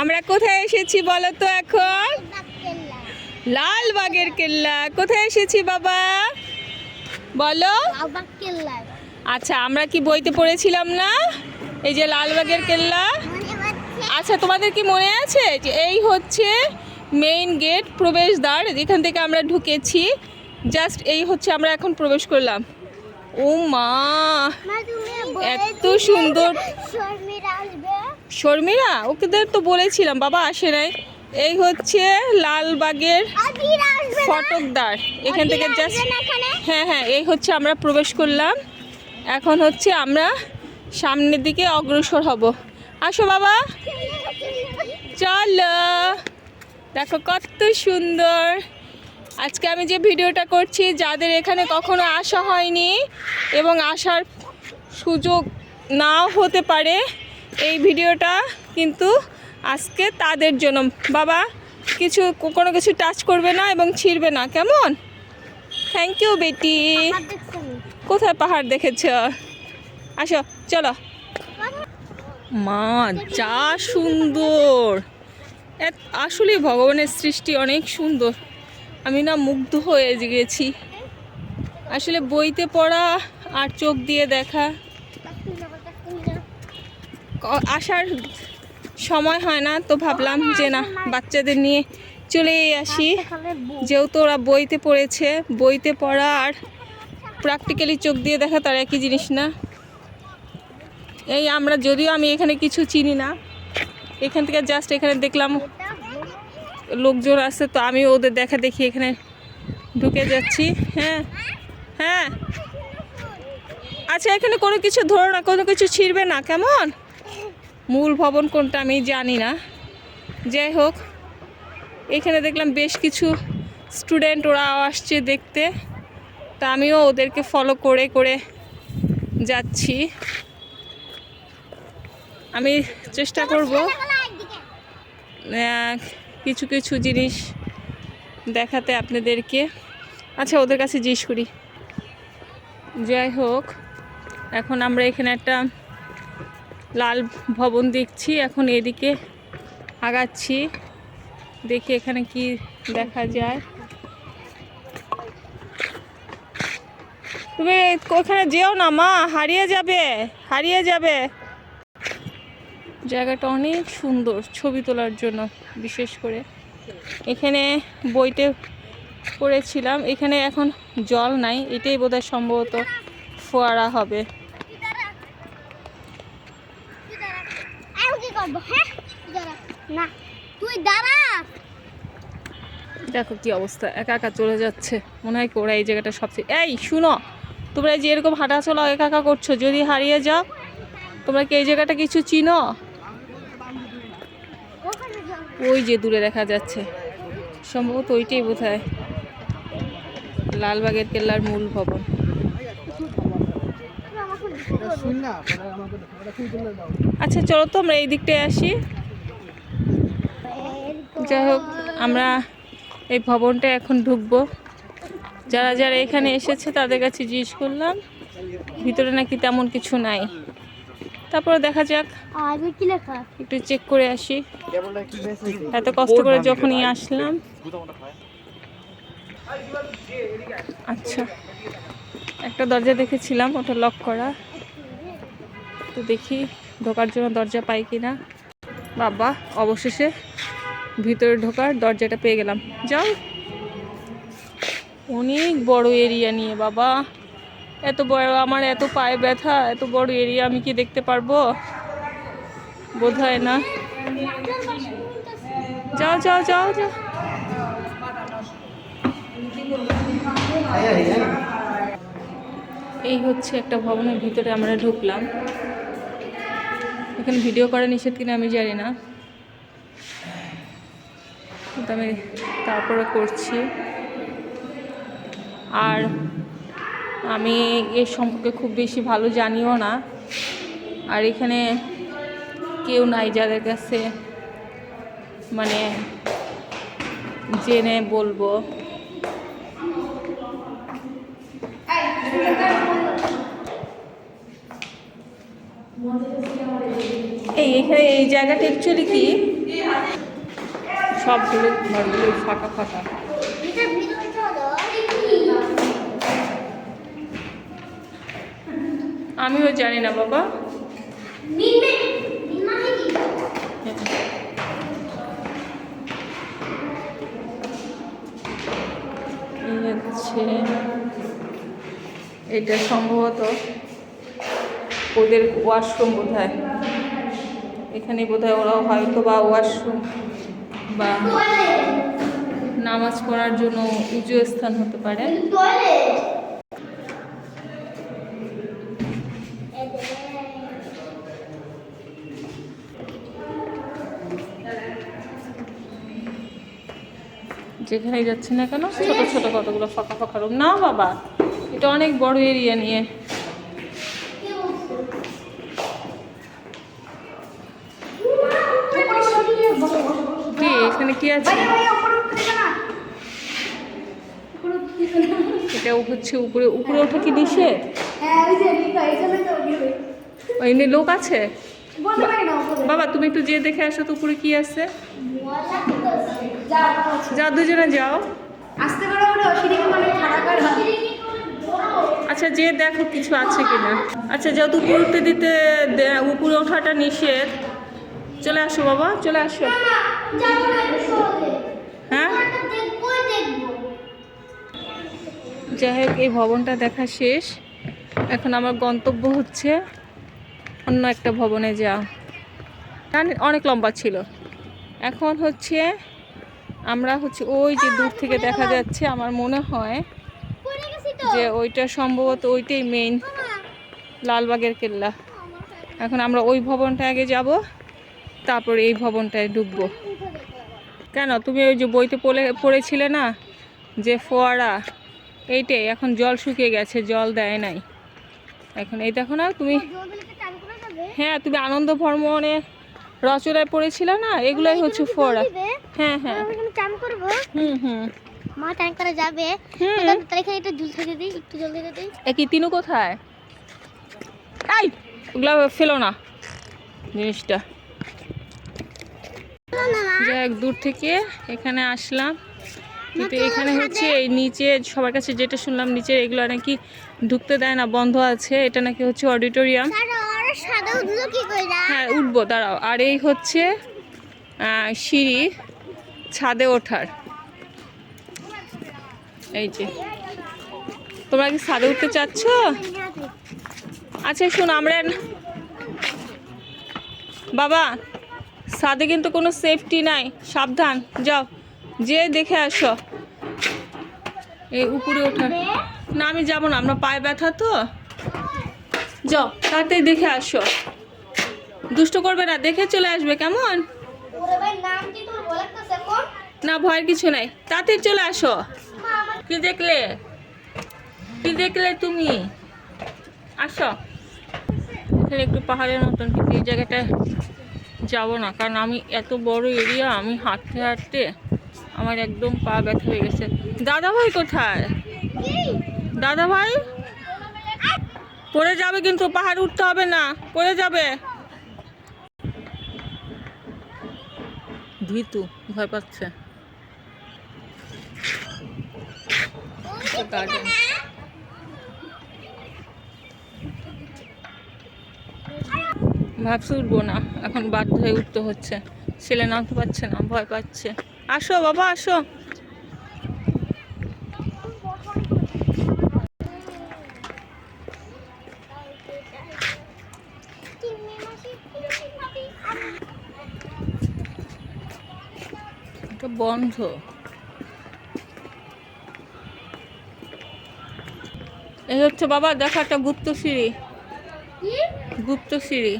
আমরা কোথায় এসেছি বলো তো এখন? লালবাগের কেল্লা। কোথায় এসেছি বাবা বলো? আচ্ছা, আমরা কি বইতে পড়েছিলাম না এই যে লালবাগের কেল্লা? আচ্ছা, তোমাদের কি মনে আছে যে এই হচ্ছে মেইন গেট, প্রবেশদ্বার, যেখান থেকে আমরা ঢুকেছি। জাস্ট এই হচ্ছে আমরা এখন প্রবেশ করলাম। ও মা, এত সুন্দর। শর্মিরা ওকে তো বলেছিলাম, বাবা আসে নাই। এই হচ্ছে লালবাগের ফটকদ্বার, এখান থেকে জাস্ট হ্যাঁ হ্যাঁ, এই হচ্ছে আমরা প্রবেশ করলাম। এখন হচ্ছে আমরা সামনের দিকে অগ্রসর হব। আসো বাবা, চলো। দেখো কত সুন্দর। আজকে আমি যে ভিডিওটা করছি, যাদের এখানে কখনো আসা হয়নি এবং আসার সুযোগ নাও হতে পারে, এই ভিডিওটা কিন্তু আজকে তাদের জন্য। বাবা কোনো কিছু টাচ করবে না এবং ছিঁড়বে না, কেমন? থ্যাংক ইউ বেটি। কোথায় পাহাড় দেখেছ? আসো চলো। মা যা সুন্দর, আসলে ভগবানের সৃষ্টি অনেক সুন্দর। আমি না মুগ্ধ হয়ে গেছি। আসলে বইতে পড়া আর চোখ দিয়ে দেখা, আসার সময় হয় না, তো ভাবলাম যে না, বাচ্চাদের নিয়ে চলেই আসি। যেহেতু ওরা বইতে পড়েছে, বইতে পড়া আর প্র্যাকটিক্যালি চোখ দিয়ে দেখা তার একই জিনিস না। এই আমরা, যদিও আমি এখানে কিছু চিনি না, এখান থেকে জাস্ট এখানে দেখলাম লোকজন আছে, তো আমি ওদের দেখা দেখি এখানে ঢুকে যাচ্ছি। হ্যাঁ হ্যাঁ, আচ্ছা, এখানে কোনো কিছু ধরো না, কোনো কিছু ছিঁড়বে না, কেমন? মূল ভবন কোনটা আমি জানি না। যাই হোক, এখানে দেখলাম বেশ কিছু স্টুডেন্ট, ওরা আসছে দেখতে, তা আমিও ওদেরকে ফলো করে করে যাচ্ছি। আমি চেষ্টা করব কিছু কিছু জিনিস দেখাতে আপনাদেরকে। আচ্ছা, ওদের কাছে জিজ্ঞেস করি। যাই হোক, এখন আমরা এখানে একটা লাল ভবন দেখছি, এখন এদিকে আগাচ্ছি, দেখি এখানে কি দেখা যায়। তুমি ওখানে যেও না মা, হারিয়ে যাবে, হারিয়ে যাবে। জায়গাটা অনেক সুন্দর ছবি তোলার জন্য, বিশেষ করে এখানে বইতে পড়েছিলাম। এখানে এখন জল নাই, এটাই বোধহয় সম্ভবত ফোয়ারা হবে। দেখো কি অবস্থা, একা একা চলে যাচ্ছে। মনে হয় ওরা এই জায়গাটা সবচেয়ে। এই শুনো, তোমরা যে এরকম হাঁটা চলা একা একা করছো, যদি হারিয়ে যাও, তোমরা কি এই জায়গাটা কিছু চিনো? ওই যে দূরে দেখা যাচ্ছে, সম্ভবত ওইটাই বোধহয় লালবাগের কেল্লার মূল ভবন। আচ্ছা চলো তো আমরা এই দিকটায় আসি। যাই হোক, আমরা এই ভবনটা এখন ঢুকবো। যারা যারা এখানে এসেছে তাদের কাছে জিজ্ঞেস করলাম, ভিতরে নাকি তেমন কিছু নাই। তারপরে দেখা যাক, একটু চেক করে আসি। এত কষ্ট করে যখনই আসলাম। আচ্ছা, একটা দরজা দেখেছিলাম, ওটা লক করা, তো দেখি ঢোকার জন্য দরজা পাই কিনা। বাবা, অবশেষে ভিতরে ঢোকার দরজাটা পেয়ে গেলাম। যাও, অনেক বড় এরিয়া নিয়ে বাবা, এত বড়, আমার এত পায়ে ব্যথা, এত বড় এরিয়া আমি কি দেখতে পারবো? বোধহয় না। যাও যাও যাও যাও। এই হচ্ছে একটা ভবনের ভিতরে আমরা ঢুকলাম। এখানে ভিডিও করা নিষেধ কিনা আমি জানি না, কিন্তু আমি তারপরে করছি। আর আমি এর সম্পর্কে খুব বেশি ভালো জানিও না, আর এখানে কেউ নাই যাদের কাছে মানে জেনে বলবো। এখানে এই জায়গাটা অ্যাকচুয়ালি কি, সবগুলো ঘরগুলো ফাঁকা ফাঁকা। আমিও জানি না বাবা। এটা সম্ভবত ওদের ওয়াশরুম বোধহয়, এখানে বোধহয় ওরা হয়তো বা ওয়াশরুম বা নামাজ পড়ার জন্য উঁচু স্থান হতে পারে। যেখানে যাচ্ছি না কেন ছোট ছোট কতগুলো ফাঁকা ফাঁকা রুম। না বাবা, এটা অনেক বড় এরিয়া নিয়ে। কি এখানে কি আছে? এটা হচ্ছে উপরে, উপরে ওঠা কি নিষেধ? এমনি লোক আছে বাবা, তুমি একটু যেয়ে দেখে আসো তো উপরে কি আছে। যাও, দুজনে যাও। আচ্ছা যে দেখো কিছু আছে কিনা। আচ্ছা যেহেতু উপরে উঠতে দিতে, উপরে ওঠাটা নিষেধ, চলে আসো বাবা, চলে আসো। হ্যাঁ যাই হোক, এই ভবনটা দেখা শেষ। এখন আমার গন্তব্য হচ্ছে অন্য একটা ভবনে যাওয়া। অনেক লম্বা ছিল। এখন হচ্ছে আমরা হচ্ছে ওই যে দূর থেকে দেখা যাচ্ছে, আমার মনে হয় যে ওইটা সম্ভবত ওইটাই মেইন লালবাগের কেল্লা। এখন আমরা ওই ভবনটা আগে যাব, তারপরে এই ভবনটায় ঢুকবো। কেন তুমি ওই যে বইতে পড়েছিলে না যে ফোয়ারা, এইটাই এখন জল শুকিয়ে গেছে, জল দেয় নাই এখন। এই দেখো না তুমি, হ্যাঁ তুমি আনন্দ ভ্রমণে রচনায় পড়েছিলে না, এগুলাই হচ্ছে ফোয়ারা। হ্যাঁ হ্যাঁ মা টাইম করে যাবে, তাহলে এখানে একটু জল থেকে দিই, একটু জল দিয়ে দিই। একই তিনু কোথায়? এই ওগুলা ফেলো না জিনিসটা। যাই হোক, দূর থেকে এখানে আসলাম, কিন্তু এখানে হচ্ছে এই নিচে সবার কাছে যেটা শুনলাম, নিচে এগুলো নাকি ঢুকতে দেয় না, বন্ধ আছে। এটা নাকি হচ্ছে অডিটোরিয়াম। হ্যাঁ উঠবো, দাঁড়াও। আর এই হচ্ছে সিঁড়ি ছাদে ওঠার। এই যে তোমরা কি ছাদে উঠতে চাচ্ছ? আচ্ছা শোনো, আমরা বাবা ছাদে কিন্তু কোনো সেফটি নাই, সাবধান, যাও যে দেখে আসো। এই উপরে ওঠা না, আমি যাবো না, আমরা পায়ে ব্যথা তো। যাও তাড়াতাড়ি দেখে আসো, দুষ্ট করবে না, দেখে চলে আসবে কেমন? না ভয়ের কিছু নাই, তাড়াতাড়ি চলে আসো। কি দেখলে, কি দেখলে তুমি? আসো। এখানে একটু পাহাড়ের মতন, কিন্তু এই জায়গাটা যাবো না, কারণ আমি এত বড় এরিয়া, আমি হাঁটতে হাঁটতে আমার একদম পা ব্যথা হয়ে গেছে। দাদা ভাই কোথায়? দাদা ভাই পড়ে যাবে কিন্তু, পাহাড় উঠতে হবে না, পড়ে যাবে। ভীতু, ভয় পাচ্ছে। ভাবছি উঠবো না, এখন বাধ্য হয়ে উঠতে হচ্ছে। ছেলে নামতে পারছে না, ভয় পাচ্ছে। আসো বাবা আসো। এটা বন্ধ। এই হচ্ছে বাবা দেখো একটা গুপ্ত সিঁড়ি, গুপ্ত সিঁড়ি।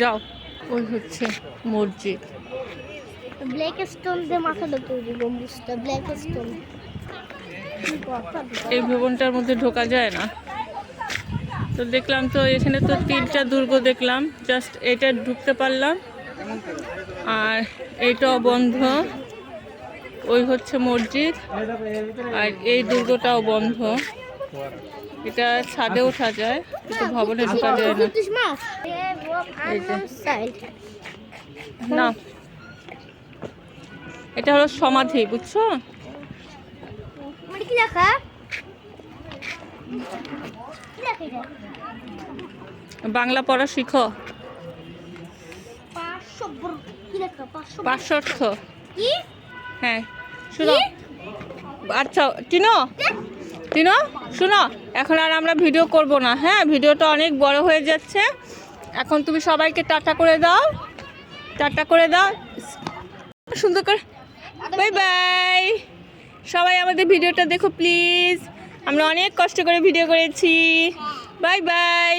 যাও, ওই হচ্ছে মসজিদ। ব্ল্যাক স্টোন দিয়ে মাথাটা তৈরি, গম্বুজটা ব্ল্যাক স্টোন। এই ভবনটার মধ্যে ঢোকা যায় না তো, দেখলাম তো এখানে তো 3টা দুর্গ দেখলাম, জাস্ট এটা ঢুকতে পারলাম, আর এইটাও বন্ধ। ওই হচ্ছে মসজিদ, আর এই দুর্গটাও বন্ধ। এটা ছাদে ওঠা যায়, কিন্তু ভবনে ঢোকা যায় না। এই যে। না, এটা হলো সমাধি, বুঝছো? কি লেখা? বাংলা পড়া শিখো। 500 কি লেখা? 500 পার্শ্বর্থ। কি? হ্যাঁ, শুনো। আচ্ছা টিনো, টিনো শুনো, এখন আর আমরা ভিডিও করব না, হ্যাঁ? ভিডিওটা অনেক বড় হয়ে যাচ্ছে। এখন তুমি সবাইকে টাটা করে দাও, টাটা করে দাও সুন্দর করে। Bye bye. সবাই আমাদের ভিডিওটা দেখো প্লিজ, আমরা অনেক কষ্ট করে ভিডিও করেছি। Bye bye.